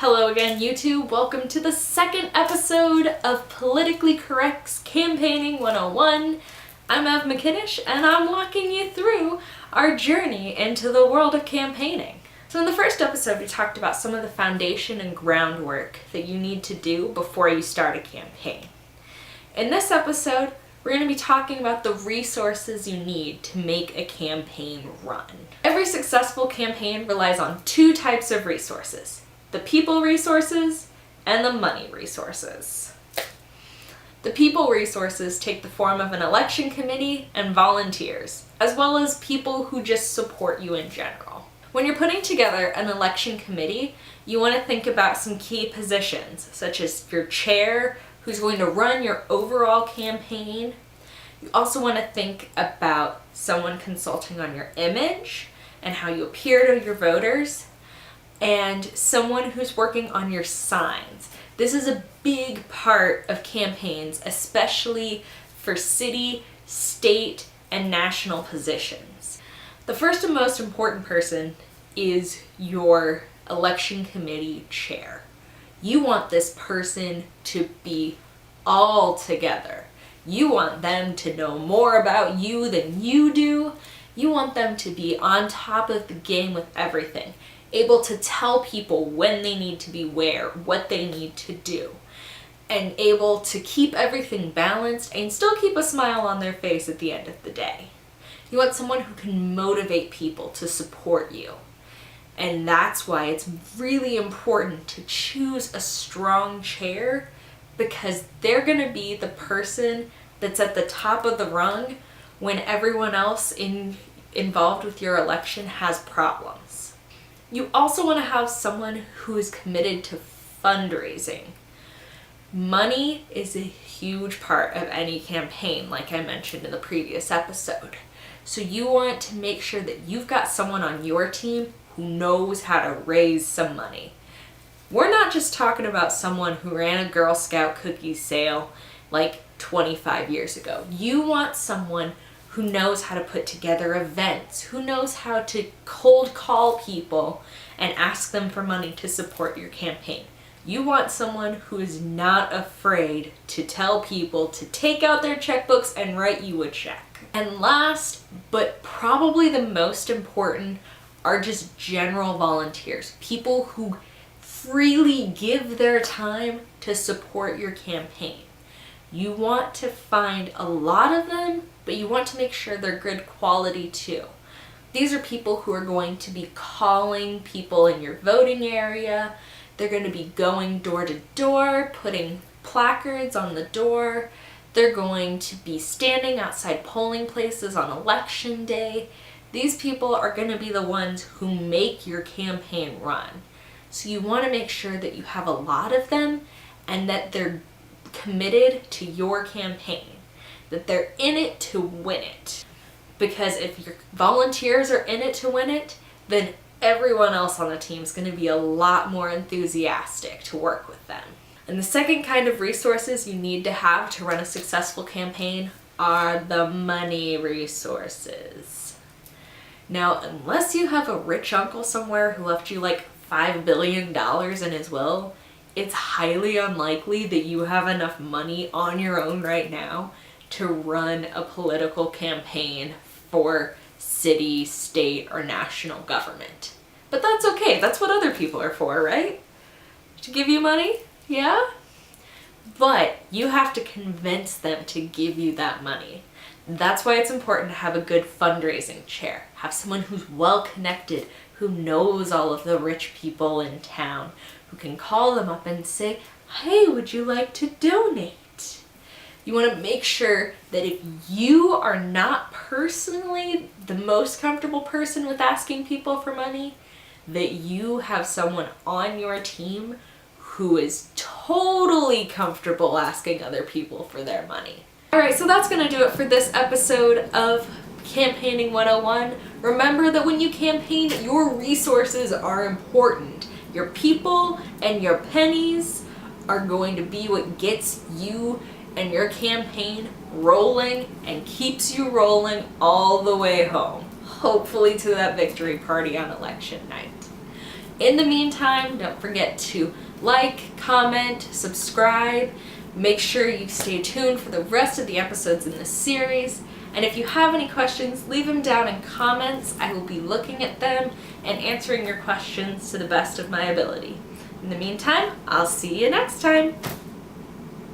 Hello again, YouTube. Welcome to the second episode of Politically Correct's Campaigning 101. I'm Ev McKinnish, and I'm walking you through our journey into the world of campaigning. So in the first episode, we talked about some of the foundation and groundwork that you need to do before you start a campaign. In this episode, we're going to be talking about the resources you need to make a campaign run. Every successful campaign relies on two types of resources: the people resources and the money resources. The people resources take the form of an election committee and volunteers, as well as people who just support you in general. When you're putting together an election committee, you want to think about some key positions, such as your chair, who's going to run your overall campaign. You also want to think about someone consulting on your image and how you appear to your voters, and someone who's working on your signs. This is a big part of campaigns, especially for city, state, and national positions. The first and most important person is your election committee chair. You want this person to be all together. You want them to know more about you than you do. You want them to be on top of the game with everything, able to tell people when they need to be where, what they need to do, and able to keep everything balanced and still keep a smile on their face at the end of the day. You want someone who can motivate people to support you. And that's why it's really important to choose a strong chair, because they're going to be the person that's at the top of the rung when everyone else involved with your election has problems. You also want to have someone who is committed to fundraising. Money is a huge part of any campaign, like I mentioned in the previous episode. So you want to make sure that you've got someone on your team who knows how to raise some money. We're not just talking about someone who ran a Girl Scout cookie sale like 25 years ago. You want someone who knows how to put together events, who knows how to cold call people and ask them for money to support your campaign. You want someone who is not afraid to tell people to take out their checkbooks and write you a check. And last, but probably the most important, are just general volunteers, people who freely give their time to support your campaign. You want to find a lot of them, but you want to make sure they're good quality too. These are people who are going to be calling people in your voting area. They're going to be going door to door, putting placards on the door. They're going to be standing outside polling places on election day. These people are going to be the ones who make your campaign run. So you want to make sure that you have a lot of them and that they're committed to your campaign, that they're in it to win it. Because if your volunteers are in it to win it, then everyone else on the team is going to be a lot more enthusiastic to work with them. And the second kind of resources you need to have to run a successful campaign are the money resources. Now, unless you have a rich uncle somewhere who left you like $5 billion in his will, it's highly unlikely that you have enough money on your own right now to run a political campaign for city, state, or national government. But that's okay. That's what other people are for, right? To give you money? Yeah? But you have to convince them to give you that money. That's why it's important to have a good fundraising chair. Have someone who's well connected, who knows all of the rich people in town, who can call them up and say, hey, would you like to donate? You want to make sure that if you are not personally the most comfortable person with asking people for money, that you have someone on your team who is totally comfortable asking other people for their money. Alright, so that's going to do it for this episode of Campaigning 101. Remember that when you campaign, your resources are important. Your people and your pennies are going to be what gets you and your campaign rolling and keeps you rolling all the way home, hopefully to that victory party on election night. In the meantime, don't forget to like, comment, subscribe. Make sure you stay tuned for the rest of the episodes in this series. And if you have any questions, leave them down in comments. I will be looking at them and answering your questions to the best of my ability. In the meantime, I'll see you next time.